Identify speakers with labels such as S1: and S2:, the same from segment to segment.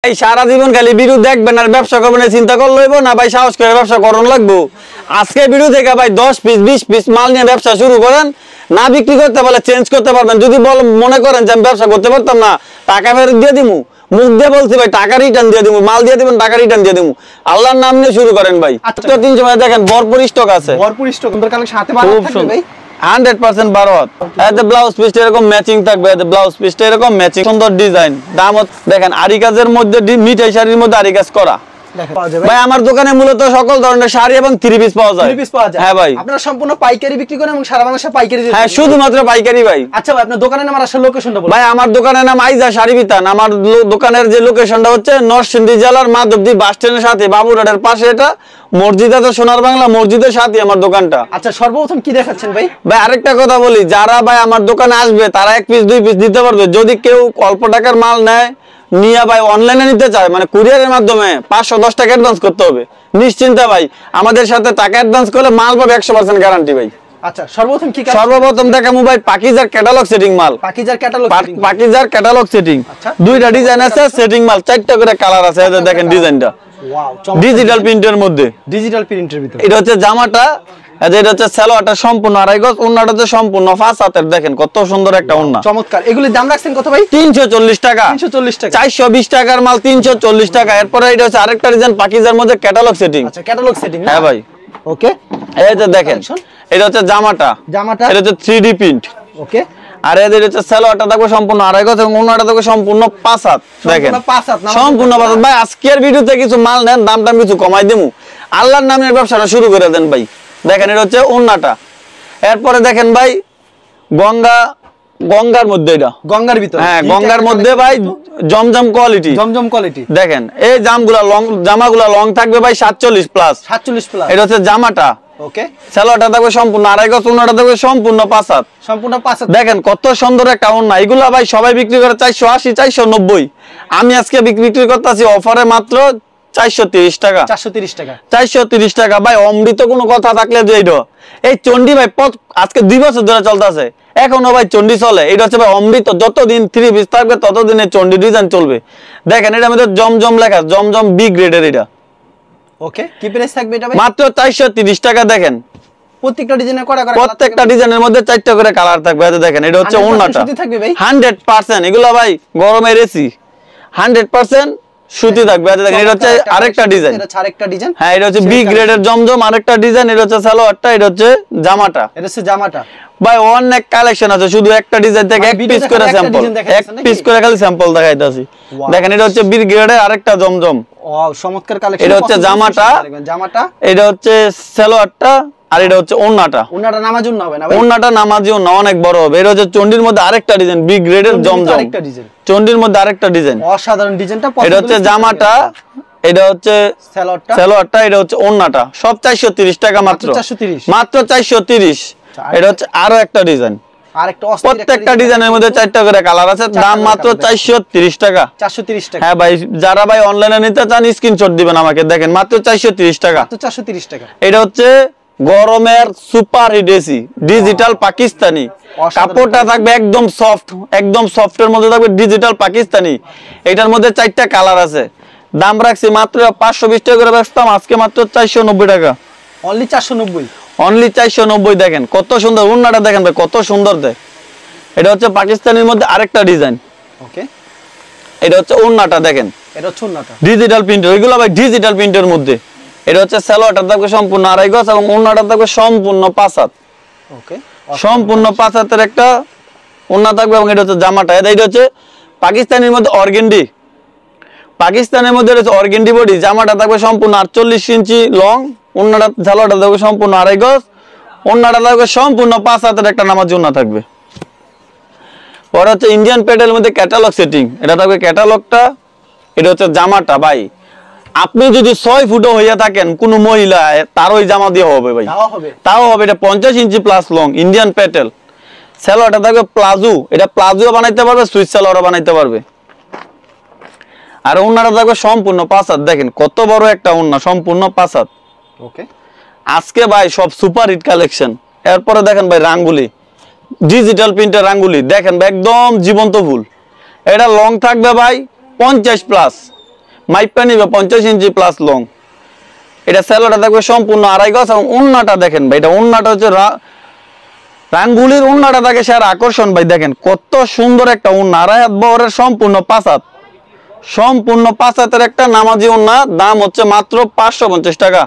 S1: ভাই সারা জীবন খালি ভিডিও দেখবেন আর ব্যবসা করবেন চিন্তা করে লইব না ভাই, সাহস করে ব্যবসা করন লাগবো। আজকে ভিডিও থেকে ভাই 10 পিস 20 পিস মাল নিয়ে ব্যবসা শুরু করেন, না বিক্রি করতে পারলে চেঞ্জ করতে পারবেন। যদি মনে করেন যে আমি ব্যবসা করতে পারতাম না, টাকা ফেরত দিয়ে দিমু, মুখ দিয়ে বলছি ভাই টাকা রিটার্ন দিয়ে দিমু, মাল দিয়ে দিবেন টাকা রিটার্ন দিয়ে দিমু। আল্লাহর নাম নিয়ে শুরু করেন ভাই। আচ্ছা 300 ভাই দেখেন ভরপুর স্টক আছে,
S2: ভরপুর স্টক সুন্দর কালেকশন হাতে বানানো থাকবে ভাই
S1: 100% 12 হাত। এতে ব্লাউজ পিসটা এরকম ম্যাচিং থাকবে, এতে ব্লাউজ পিসটা এরকম ম্যাচিং, সুন্দর ডিজাইন। দাম দেখেন আরি কাজের মধ্যে, মিঠাই শাড়ির মধ্যে আরি কাজ করা। ভাই আমার দোকানে মূলত সকল ধরনের শাড়ি এবং 3 পিস পাওয়া যায়।
S2: 3 পিস পাওয়া যায়।
S1: হ্যাঁ ভাই,
S2: আপনারা সম্পূর্ণ পাইকারি বিক্রি করেন এবং সারা বাংলাদেশে পাইকারি দিতে?
S1: হ্যাঁ শুধুমাত্র পাইকারি ভাই।
S2: আচ্ছা ভাই আপনার দোকানের নাম আর আসল লোকেশনটা বলুন।
S1: ভাই আমার দোকানের নাম আইজা শাড়ি বিতান। আমার দোকানের যে লোকেশনটা হচ্ছে নরসিংদী জেলার মাধবদী বাস স্ট্যান্ডের সাথে বাবুরহাটের পাশে, এটা মসজিদ আছে সোনার বাংলা মসজিদের সাথে আমার দোকানটা।
S2: আচ্ছা সর্বপ্রথম কি দেখাচ্ছেন ভাই?
S1: ভাই আরেকটা কথা বলি, যারা ভাই আমার দোকানে আসবে তারা 1 পিস 2 পিস দিতে পারবে। যদি কেউ অল্প টাকার মাল নেয় নিয়ে ভাই অনলাইনে নিতে চায়, মানে কুরিয়ারের মাধ্যমে 510 টাকা অ্যাডভান্স করতে হবে। নিশ্চিন্তে ভাই আমাদের সাথে টাকা অ্যাডভান্স করলে মাল পাবে 100% গ্যারান্টি ভাই।
S2: আচ্ছা সর্বপ্রথম কি
S1: সর্বপ্রথম দেখামু ভাই পাকিজার ক্যাটালগ সেটিং মাল।
S2: পাকিজার ক্যাটালগ সেটিং,
S1: পাকিজার ক্যাটালগ সেটিং। দুইটা ডিজাইন আছে, সেটিং মাল 4টা করে কালার আছে। এই দেখেন ডিজাইনটা,
S2: ওয়াও
S1: ডিজিটাল প্রিন্টের মধ্যে,
S2: ডিজিটাল প্রিন্টের ভিতরে।
S1: এটা হচ্ছে জামাটা, এটা হচ্ছে সালোয়ারটা সম্পূর্ণ আড়াই গজ, ওন্নাটা হচ্ছে সম্পূর্ণ 5 হাতের। দেখেন কত সুন্দর একটা ওন্না,
S2: চমৎকার। এগুলির দাম রাখছেন কত ভাই?
S1: 340 টাকা।
S2: 340 টাকা,
S1: 420 টাকার মাল 340 টাকা। এরপরে এটা হচ্ছে আরেকটা ডিজাইন পাকিজার মধ্যে ক্যাটালগ সেটিং।
S2: আচ্ছা ক্যাটালগ সেটিং,
S1: হ্যাঁ ভাই
S2: ওকে।
S1: এই যে দেখেন এটা হচ্ছে জামাটা, এটা হচ্ছে 3D প্রিন্ট,
S2: ওকে।
S1: আর এদের হচ্ছে সালোয়ারটা দেখো সম্পূর্ণ আড়াই গজ এবং ওন্নাটা দেখো সম্পূর্ণ 5 হাত। দেখেন সম্পূর্ণ 5 হাত। ভাই আজকের ভিডিওতে কিছু মাল নেন, দামটা কিছু কমাই দেবো, আল্লাহর নামে ব্যবসাটা শুরু করে দেন ভাই। দেখেন এটা হচ্ছে ওন্নাটা। এরপরে দেখেন ভাই গঙ্গার মধ্যে, এটা গঙ্গার ভিতরে, হ্যাঁ গঙ্গার মধ্যে ভাই জমজম কোয়ালিটি,
S2: জমজম কোয়ালিটি।
S1: দেখেন এই জামাগুলা লং থাকবে ভাই 47 প্লাস।
S2: 47 প্লাস,
S1: এটা হচ্ছে জামাটা, ওকে। সালোয়ারটা থাকবে সম্পূর্ণ আড়াই গজ, ওন্নাটা থাকবে সম্পূর্ণ 5 হাত,
S2: সম্পূর্ণ 5 হাত।
S1: দেখেন কত সুন্দর একটা ওন্না। এগুলা ভাই সবাই বিক্রি করে 480 490, আমি আজকে বিক্রি করতেছি অফারে মাত্র 430 টাকা।
S2: 430 টাকা,
S1: 430 টাকা। ভাই অমৃত কোনো কথা থাকলে যে এই চন্ডি ভাই আজকে 2 বছর ধরে চলতেছে, এখনো ভাই চন্ডি চলে। এটা হচ্ছে ভাই অমৃত, যতদিন 3 পিস থাকবে ততদিন এই চন্ডি ডিজাইন চলবে। দেখেন এটা আমাদের জমজম লেখা, জমজম বি গ্রেডের। এটা
S2: ওকে, কি প্রাইস থাকবে এটা ভাই?
S1: মাত্র 430 টাকা। দেখেন
S2: প্রত্যেকটা ডিজাইনের
S1: প্রত্যেকটা ডিজাইনের মধ্যে 4টা করে কালার থাকবে। দেখেন এটা হচ্ছে ওন্নাটা, 100%। এগুলো ভাই গরমের এসি 100% সুতি থাকবে। দেখেন এটা হচ্ছে আরেকটা ডিজাইন,
S2: এটা আরেকটা ডিজাইন।
S1: হ্যাঁ এটা হচ্ছে বি গ্রেডের জমজম আরেকটা ডিজাইন। এটা হচ্ছে সালোয়ারটা, এটা হচ্ছে জামাটা,
S2: এটা হচ্ছে জামাটা।
S1: ভাই অনেক কালেকশন আছে, শুধু একটা ডিজাইন থেকে 1 পিস করে স্যাম্পল, 1 পিস করে খালি স্যাম্পল দেখাইতাছি। দেখেন এটা হচ্ছে বি গ্রেডের আরেকটা জমজম,
S2: ওয়াও চমৎকার কালেকশন।
S1: এটা হচ্ছে জামাটা, এটা হচ্ছে সালোয়ারটা, আর এটা হচ্ছে ওন্নাটা।
S2: ওন্নাটা নামাজি ওন্না হবে না ভাই?
S1: ওন্নাটা নামাজি ওন্না অনেক বড় হবে। এটা হচ্ছে চন্ডির মধ্যে আরেকটা ডিজাইন, বি গ্রেডের জমজম,
S2: আরেকটা ডিজাইন,
S1: চন্ডির মধ্যে আরেকটা ডিজাইন,
S2: অসাধারণ ডিজাইনটা।
S1: এটা হচ্ছে জামাটা, এটা হচ্ছে সালোয়ারটা, এটা হচ্ছে ওন্নাটা। সব 430 টাকা মাত্র, মাত্র 430। এটা হচ্ছে আরো একটা ডিজাইন, প্রত্যেকটা ডিজাইনের মধ্যে 4টা করে কালার আছে। দাম মাত্র 430 টাকা।
S2: 430 টাকা।
S1: হ্যাঁ ভাই যারা ভাই অনলাইনে নিতে চান স্ক্রিনশট দিবেন আমাকে। দেখেন মাত্র 430 টাকা,
S2: মাত্র 430 টাকা।
S1: এটা হচ্ছে গরমের super hit AC digital Pakistani. কাপড়টা থাকবে একদম সফট, একদম সফটের মধ্যে থাকবে ডিজিটাল পাকিস্তানি। এটার মধ্যে 4টা কালার আছে। দাম রাখছি মাত্র 520 টাকা করে বেচতাম, আজকে মাত্র 490 টাকা।
S2: Only 490,
S1: only 490। দেখেন কত সুন্দর ওন্নাটা, দেখেন ভাই কত সুন্দর দেয়। এটা হচ্ছে পাকিস্তানির মধ্যে আরেকটা ডিজাইন,
S2: ওকে।
S1: এটা হচ্ছে ওন্নাটা, দেখেন
S2: এটা হচ্ছে ওন্নাটা
S1: ডিজিটাল প্রিন্টের। ওইগুলো ভাই ডিজিটাল প্রিন্টের মধ্যে। এটা হচ্ছে সালোয়ারটা থাকবে সম্পূর্ণ আড়াই গজ এবং ওন্নাটা থাকবে সম্পূর্ণ 5 হাত,
S2: ওকে।
S1: সম্পূর্ণ 5 হাতের একটা ওন্না থাকবে। এবং এটা হচ্ছে জামাটা, এটা হচ্ছে পাকিস্তানের মধ্যে অর্গেন্ডি, পাকিস্তানের মধ্যে হচ্ছে অর্গেন্ডি বডি। জামাটা থাকবে সম্পূর্ণ 48 ইঞ্চি লং, ওন্নাটা সালোয়ারটা থাকবে সম্পূর্ণ আড়াই গজ, ওন্নাটা থাকবে সম্পূর্ণ 5 হাতের একটা নামাজি ওন্না থাকবে। পরে হচ্ছে ইন্ডিয়ান প্যাটেলের মধ্যে ক্যাটালগ সেটিং, এটা থাকবে ক্যাটালগটা। এটা হচ্ছে জামাটা। ভাই আপনি যদি 6 ফুটও হইয়া থাকেন কোন মহিলা, তার ওই জামা দিয়ে হবে ভাই, তাও হবে। এটা 50 ইঞ্চি প্লাস লং ইন্ডিয়ান প্যাটেল। সালোয়ারটা থাকবে প্লাজো, এটা প্লাজো বানাইতে পারবে, সুইচ সালোয়ারও বানাইতে পারবে। আর ওন্নাটা থাকবে সম্পূর্ণ 5 হাত। দেখেন কত বড় একটা ওন্না, সম্পূর্ণ 5 হাত,
S2: ওকে।
S1: আজকে ভাই সব সুপার হিট কালেকশন। এরপরে দেখেন ভাই রাঙ্গুলি, ডিজিটাল প্রিন্টের রাঙ্গুলি। দেখেন ভাই একদম জীবন্ত ফুল। এটা লং থাকবে ভাই 50 প্লাস, মাইপা নিবে 50 ইঞ্চি প্লাস লং। এটা সেলোটা থাকবে সম্পূর্ণ আড়াই গজ এবং ওন্নাটা দেখেন ভাই, এটা ওন্নাটা হচ্ছে রাঙ্গুলির ওন্নাটা থাকে সে আর আকর্ষণ ভাই, দেখেন কত সুন্দর একটা ওন্না, আড়াই হাত বহরের সম্পূর্ণ 5 হাত, সম্পূর্ণ 5 হাতের একটা নামাজি ওন্না। দাম হচ্ছে মাত্র 550 টাকা।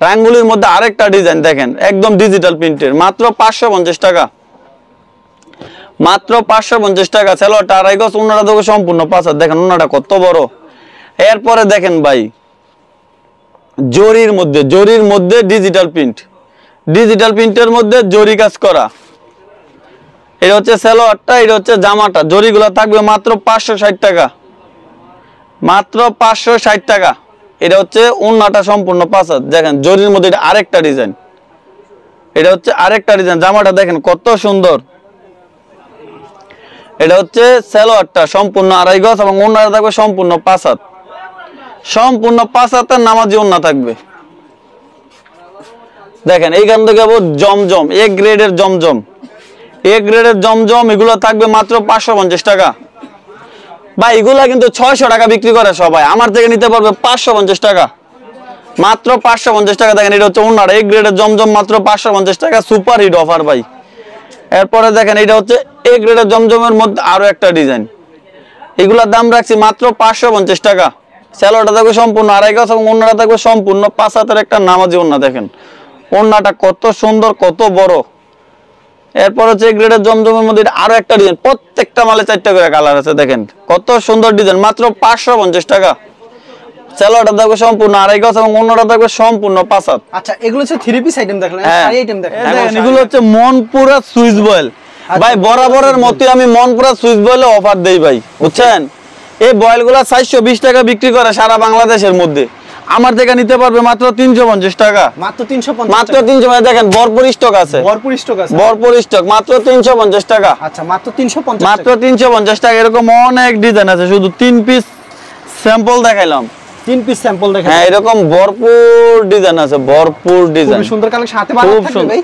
S1: রাঙ্গুলির মধ্যে আরেকটা ডিজাইন দেখেন একদম ডিজিটাল প্রিন্টের, মাত্র 550 টাকা, মাত্র 550 টাকা। সেলোয়ারটা আড়াই গজ, ওন্নাটা দেখো সম্পূর্ণ 5 হাত, দেখেন ওন্নাটা কত বড়। এরপরে দেখেন ভাই জরির মধ্যে ডিজিটাল প্রিন্ট, ডিজিটাল প্রিন্টের মধ্যে জরি কাজ করা। এটা হচ্ছে সেলোয়ারটা, এটা হচ্ছে জামাটা। জরিগুলো থাকবে মাত্র 560 টাকা, মাত্র 560 টাকা। এটা হচ্ছে ওন্নাটা সম্পূর্ণ 5 হাত, দেখেন জরির মধ্যে এটা আরেকটা ডিজাইন, এটা হচ্ছে আরেকটা ডিজাইন। জামাটা দেখেন কত সুন্দর। এটা হচ্ছে সেলোয়ারটা সম্পূর্ণ আড়াই গজ এবং ওন্নাটা থাকবে সম্পূর্ণ 5 হাত, সম্পূর্ণ 5 হাতের নামাজি ওন্না থাকবে। দেখেন এইখান থেকে জমজম এ গ্রেডের জমজম, এ গ্রেডের জমজম, এগুলো থাকবে মাত্র 550 টাকা। ভাই এগুলা কিন্তু 600 টাকা বিক্রি করে সবাই, আমার থেকে নিতে পারবে 550 টাকা, মাত্র 550 টাকা। দেখেন এটা হচ্ছে ওন্নাটা, এ গ্রেডের জমজম, মাত্র 550 টাকা, সুপার হিট অফার ভাই। এরপরে দেখেন এটা হচ্ছে এ গ্রেডের জমজমের মধ্যে আরো একটা ডিজাইন, এগুলোর দাম রাখছি মাত্র 550 টাকা। সেলোয়ারটা থাকবে সম্পূর্ণ আড়াই গজ এবং ওন্নাটা থাকবে সম্পূর্ণ 5 হাতের একটা নামাজি ওন্না। দেখেন ওন্নাটা কত সুন্দর, কত বড়। এরপর হচ্ছে এই গ্রেডের জমজমের মধ্যে আরো একটা ডিজাইন, প্রত্যেকটা মালে 4টা করে কালার আছে, দেখেন কত সুন্দর ডিজাইন, মাত্র 550 টাকা। সেলোয়ারটা থাকবে সম্পূর্ণ আড়াই গজ এবং ওন্নাটা থাকবে সম্পূর্ণ 5 হাত।
S2: আচ্ছা এগুলো হচ্ছে 3 পিস আইটেম দেখলেন, শাড়ি আইটেম দেখেন,
S1: এগুলো হচ্ছে মনপুরা সুইস বয়েল ভাই, বরাবরের মতই আমি মনপুরা সুইস বয়েলে অফার দেই ভাই, বুঝছেন। এই বয়েলগুলা 420 টাকা বিক্রি করে সারা বাংলাদেশের মধ্যে, আমার থেকে নিতে পারবে মাত্র 350 টাকা,
S2: মাত্র 350,
S1: মাত্র 300। দেখেন ভরপুর স্টক আছে,
S2: ভরপুর স্টক আছে,
S1: ভরপুর স্টক, মাত্র 350 টাকা।
S2: আচ্ছা মাত্র 350,
S1: মাত্র 350 টাকা। এরকম অনেক ডিজাইন আছে, শুধু 3 পিস স্যাম্পল দেখাইলাম,
S2: 3 পিস স্যাম্পল দেখেন।
S1: হ্যাঁ এরকম ভরপুর ডিজাইন আছে, ভরপুর ডিজাইন,
S2: খুব সুন্দর কালেকশন, হাতে বানানো
S1: খুব
S2: থাকবে
S1: সুন্দর,
S2: ভাই,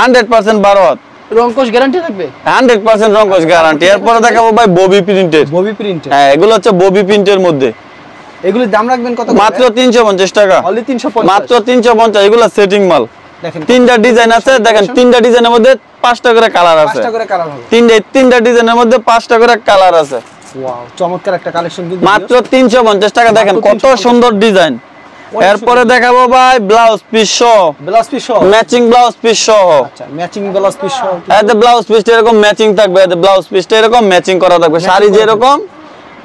S1: 100% 12 হাত,
S2: রংকশ গ্যারান্টি থাকবে,
S1: 100% রংকশ গ্যারান্টি। এরপরে দেখাবো ভাই ববি প্রিন্টের,
S2: ববি প্রিন্টের।
S1: হ্যাঁ এগুলো হচ্ছে ববি প্রিন্টের মধ্যে,
S2: এগুলোর দাম রাখবেন কত?
S1: মাত্র 350 টাকা,
S2: অনলি 350,
S1: মাত্র 350। এগুলো সেটিং মাল,
S2: দেখেন
S1: 3টা ডিজাইন আছে, দেখেন 3টা ডিজাইনের মধ্যে 5টা করে কালার আছে,
S2: 5টা করে কালার হবে,
S1: 3টা ডিজাইনের মধ্যে 5টা করে কালার আছে।
S2: ওয়াও চমৎকার একটা কালেকশন কিন্তু,
S1: মাত্র 350 টাকা। দেখেন কত সুন্দর ডিজাইন। এরপরে দেখাবো ভাই ব্লাউজ পিস সহ,
S2: ব্লাউজ পিস সহ,
S1: ম্যাচিং ব্লাউজ পিস সহ।
S2: আচ্ছা ম্যাচিং ব্লাউজ পিস সহ,
S1: এতে ব্লাউজ পিসটা এরকম ম্যাচিং থাকবে, এতে ব্লাউজ পিসটা এরকম ম্যাচিং করা থাকবে, শাড়ি যেরকম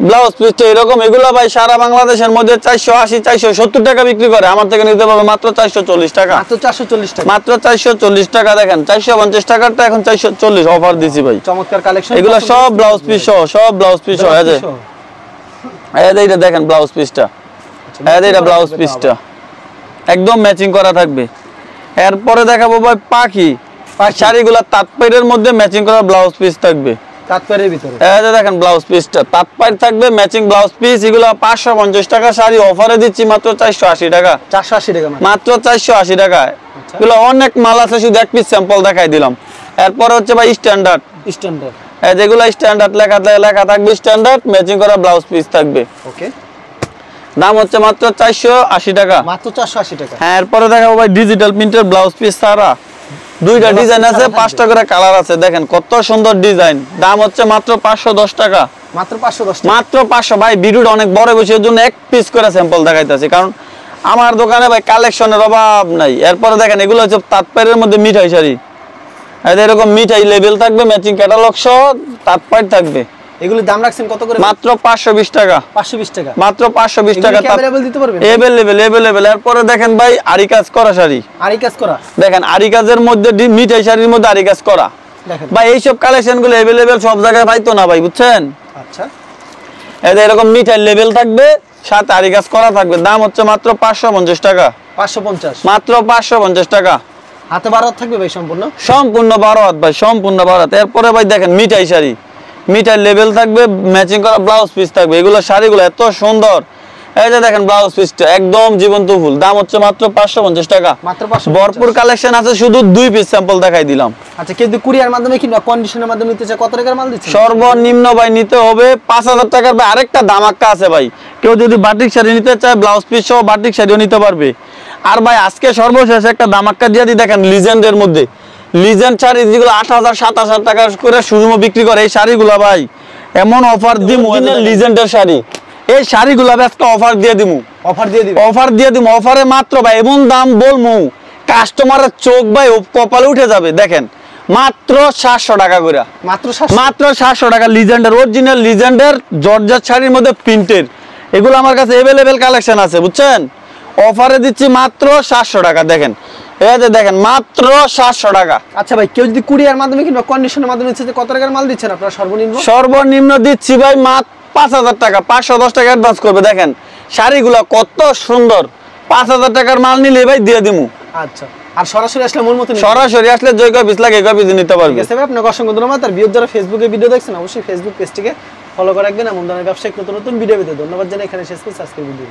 S1: ব্লাউজ পিসটা এরকম। এগুলো ভাই সারা বাংলাদেশের মধ্যে 480 470 টাকা বিক্রি করে, আমার থেকে নিতে পারবে মাত্র 440 টাকা,
S2: মাত্র 440 টাকা,
S1: মাত্র 440 টাকা। দেখেন 450 টাকারটা এখন 440 অফার দিছি ভাই।
S2: চমৎকার কালেকশন,
S1: এগুলো সব ব্লাউজ পিস সহ, সব ব্লাউজ পিস সহ। এই যে এইটা দেখেন ব্লাউজ পিসটা, এইটা ব্লাউজ পিসটা একদম ম্যাচিং করা থাকবে। এরপরে দেখাবো ভাই পাখি শাড়িগুলো, তাঁতপাইরের মধ্যে ম্যাচিং করা ব্লাউজ পিস থাকবে,
S2: তাঁতপাইরের ভিতরে।
S1: এই যে দেখেন ব্লাউজ পিসটা তাঁতপাইর থাকবে, ম্যাচিং ব্লাউজ পিস। এগুলো 550 টাকা শাড়ি, অফারে দিচ্ছি মাত্র 480 টাকা,
S2: 480 টাকা
S1: মাত্র 480 টাকা। এগুলো অনেক মাল আছে, শুধু এক পিস স্যাম্পল দেখাই দিলাম। এরপরে হচ্ছে ভাই স্ট্যান্ডার্ড,
S2: স্ট্যান্ডার্ড,
S1: যেগুলো স্ট্যান্ডার্ড লেখা থাকবে, স্ট্যান্ডার্ড ম্যাচিং করা ব্লাউজ পিস থাকবে।
S2: ওকে,
S1: দাম হচ্ছে মাত্র 480 টাকা,
S2: মাত্র 480 টাকা।
S1: হ্যাঁ এরপরে দেখাবো ভাই ডিজিটাল প্রিন্টের ব্লাউজ পিস সারা, 2টা ডিজাইন আছে, 5টা করে কালার আছে, দেখেন কত সুন্দর ডিজাইন। দাম হচ্ছে মাত্র 510 টাকা,
S2: মাত্র 510 টাকা,
S1: মাত্র 500। ভাই ভিডিওটা অনেক বড় বসে, এর জন্য এক পিস করে স্যাম্পল দেখাইতেছি, কারণ আমার দোকানে ভাই কালেকশনের অভাব নাই। এরপরে দেখেন এগুলো হচ্ছে তাঁতপাইরের মধ্যে মিঠাই শাড়ি, এরকম মিঠাই লেবেল থাকবে, ম্যাচিং ক্যাটালগ সহ তাঁতপাইর থাকবে।
S2: এগুলোর দাম রাখছেন কত করে?
S1: মাত্র 520 টাকা,
S2: 520 টাকা,
S1: মাত্র 520 টাকা।
S2: अवेलेबल দিতে পারবেন?
S1: अवेलेबल। এরপরে দেখেন ভাই আরি কাজ করা শাড়ি,
S2: আরি কাজ করা,
S1: দেখেন আরি কাজের মধ্যে মিঠাই শাড়ির মধ্যে আরি কাজ করা।
S2: দেখেন
S1: ভাই এইসব কালেকশন গুলো अवेलेबल সব জায়গায় পাইতো না ভাই, বুঝছেন।
S2: আচ্ছা
S1: এরকম মিঠাই লেবেল থাকবে, সাথে আরি কাজ করা থাকবে। দাম হচ্ছে মাত্র 550 টাকা,
S2: 550,
S1: মাত্র 550 টাকা।
S2: হাতে 12 হাত থাকবে ভাই, সম্পূর্ণ
S1: 12 হাত ভাই, সম্পূর্ণ 12 হাত। এরপরে ভাই দেখেন মিঠাই শাড়ি, মিঠাই লেবেল থাকবে, ম্যাচিং করা ব্লাউজ পিস থাকবে। এগুলো শাড়িগুলো এত সুন্দর, এই যে দেখেন ব্লাউজ পিসটা একদম জীবন্ত ফুল, দাম হচ্ছে মাত্র 550 টাকা।
S2: মাত্র 550।
S1: ভরপুর কালেকশন আছে, শুধু 2 পিস স্যাম্পল দেখাই দিলাম।
S2: আচ্ছা, কেউ যদি কুরিয়ার মাধ্যমে কিংবা কন্ডিশনের মাধ্যমে নিতে চায় কত টাকার মাল দিচ্ছেন?
S1: সর্বনিম্ন ভাই নিতে হবে 5000 টাকার। ভাই আরেকটা ধামাক্কা আছে ভাই, কেউ যদি বাটিক শাড়ি নিতে চায় ব্লাউজ পিস সহ বাটিক শাড়িও নিতে পারবে। আর ভাই আজকে সর্বশেষ একটা ধামাক্কা দিয়ে দিই, দেখেন লিজেন্ডের মধ্যে লিজেন্ড শাড়ি যেগুলো 8000 7000 টাকা করে শোরুম বিক্রি করে, এই শাড়িগুলো ভাই এমন অফার দিমু, লিজেন্ডের শাড়ি এই শাড়িগুলো আজকে অফার দিয়ে দিমু।
S2: অফার দিয়ে দিবেন?
S1: অফার দিয়ে দিমু, অফারে মাত্র ভাই এমন দাম বলমু কাস্টমারের চোখ ভাই কপালে উঠে যাবে। দেখেন মাত্র 700 টাকা করে,
S2: মাত্র 700?
S1: মাত্র 700 টাকা। লিজেন্ডের অরিজিনাল লিজেন্ডের জর্জেট শাড়ির মধ্যে প্রিন্টের, এগুলো আমার কাছে अवेलेबल কালেকশন আছে বুঝছেন। অফারে দিচ্ছি মাত্র 700 টাকা। দেখেন এই যে দেখেন মাত্র 700 টাকা।
S2: আচ্ছা ভাই, কেউ যদি কুরিয়ার মাধ্যমে কিংবা কন্ডিশনের মাধ্যমে নিতে চায় কত টাকার মাল দিচ্ছেন আপনারা সর্বনিম্ন?
S1: সর্বনিম্ন দিচ্ছি ভাই মাত্র 5000 টাকা, 510 টাকা অ্যাডভান্স করবে। দেখেন শাড়িগুলো কত সুন্দর, 5000 টাকার মাল নিলে ভাই দিয়ে দিমু।
S2: আচ্ছা, আর সরাসরি আসলে মূল মতো
S1: সরাসরি আসলে যে কয় পিস লাগে এই কয় পিস নিতে পারবে।
S2: ঠিক আছে ভাই, আপনাকে অসংখ্য ধন্যবাদ। আর ভিউয়ার যারা ফেসবুকে ভিডিও দেখছেন অবশ্যই ফেসবুক পেজটিকে ফলো করে রাখবেন, এমন ধরনের ব্যবসায়িক নতুন নতুন ভিডিও পেতে। ধন্যবাদ জানাই, এখানে শেষ করছি আজকের ভিডিও।